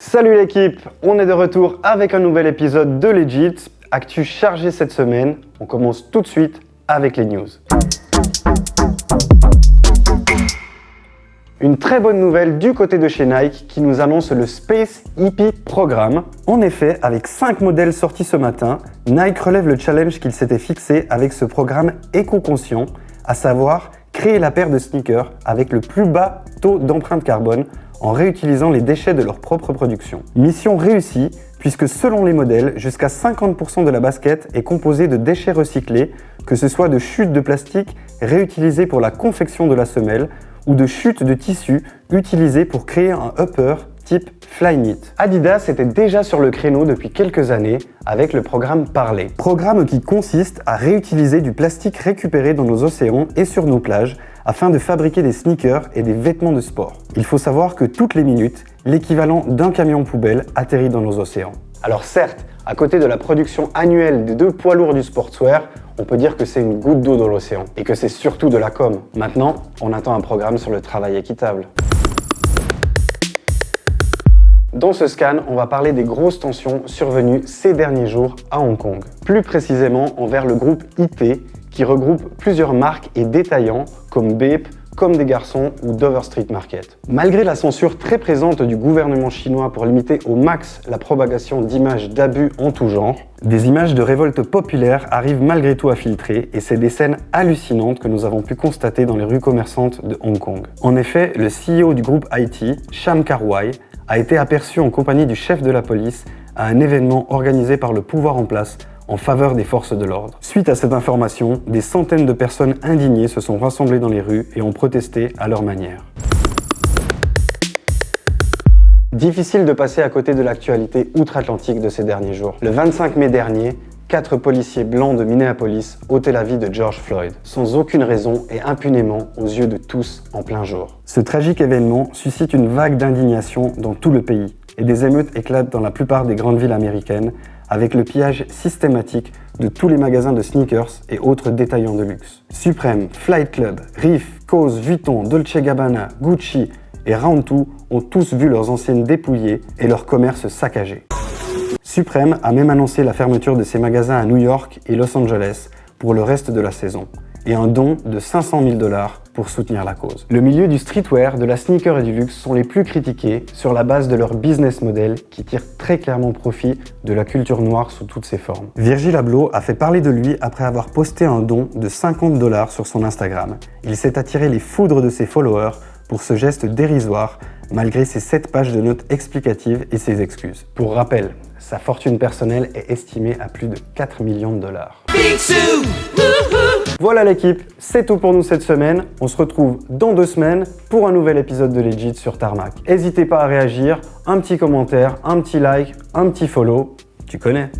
Salut l'équipe, on est de retour avec un nouvel épisode de Legit. Actu chargé cette semaine, on commence tout de suite avec les news. Une très bonne nouvelle du côté de chez Nike qui nous annonce le Space Hippie Programme. En effet, avec 5 modèles sortis ce matin, Nike relève le challenge qu'il s'était fixé avec ce programme éco-conscient, à savoir créer la paire de sneakers avec le plus bas taux d'empreinte carbone en réutilisant les déchets de leur propre production. Mission réussie, puisque selon les modèles, jusqu'à 50% de la basket est composée de déchets recyclés, que ce soit de chutes de plastique réutilisées pour la confection de la semelle ou de chutes de tissu utilisées pour créer un upper type Flyknit. Adidas était déjà sur le créneau depuis quelques années avec le programme Parley. Programme qui consiste à réutiliser du plastique récupéré dans nos océans et sur nos plages afin de fabriquer des sneakers et des vêtements de sport. Il faut savoir que toutes les minutes, l'équivalent d'un camion poubelle atterrit dans nos océans. Alors certes, à côté de la production annuelle des 2 poids lourds du sportswear, on peut dire que c'est une goutte d'eau dans l'océan et que c'est surtout de la com. Maintenant, on attend un programme sur le travail équitable. Dans ce scan, on va parler des grosses tensions survenues ces derniers jours à Hong Kong. Plus précisément envers le groupe IT qui regroupe plusieurs marques et détaillants comme Bape, Comme des Garçons ou Dover Street Market. Malgré la censure très présente du gouvernement chinois pour limiter au max la propagation d'images d'abus en tout genre, des images de révolte populaire arrivent malgré tout à filtrer et c'est des scènes hallucinantes que nous avons pu constater dans les rues commerçantes de Hong Kong. En effet, le CEO du groupe IT, Sham Kar-wai, a été aperçu en compagnie du chef de la police à un événement organisé par le pouvoir en place en faveur des forces de l'ordre. Suite à cette information, des centaines de personnes indignées se sont rassemblées dans les rues et ont protesté à leur manière. Difficile de passer à côté de l'actualité outre-Atlantique de ces derniers jours. Le 25 mai dernier, 4 policiers blancs de Minneapolis ôtaient la vie de George Floyd, sans aucune raison et impunément aux yeux de tous en plein jour. Ce tragique événement suscite une vague d'indignation dans tout le pays et des émeutes éclatent dans la plupart des grandes villes américaines avec le pillage systématique de tous les magasins de sneakers et autres détaillants de luxe. Supreme, Flight Club, Reef, Cause, Vuitton, Dolce & Gabbana, Gucci et Round 2 ont tous vu leurs enseignes dépouillées et leur commerce saccagé. Supreme a même annoncé la fermeture de ses magasins à New York et Los Angeles pour le reste de la saison et un don de 500 000 $ pour soutenir la cause. Le milieu du streetwear, de la sneaker et du luxe sont les plus critiqués sur la base de leur business model qui tire très clairement profit de la culture noire sous toutes ses formes. Virgil Abloh a fait parler de lui après avoir posté un don de 50 $ sur son Instagram. Il s'est attiré les foudres de ses followers pour ce geste dérisoire malgré ses 7 pages de notes explicatives et ses excuses. Pour rappel, sa fortune personnelle est estimée à plus de 4 millions de $. Voilà l'équipe, c'est tout pour nous cette semaine. On se retrouve dans 2 semaines pour un nouvel épisode de Legit sur Tarmac. N'hésitez pas à réagir, un petit commentaire, un petit like, un petit follow, tu connais.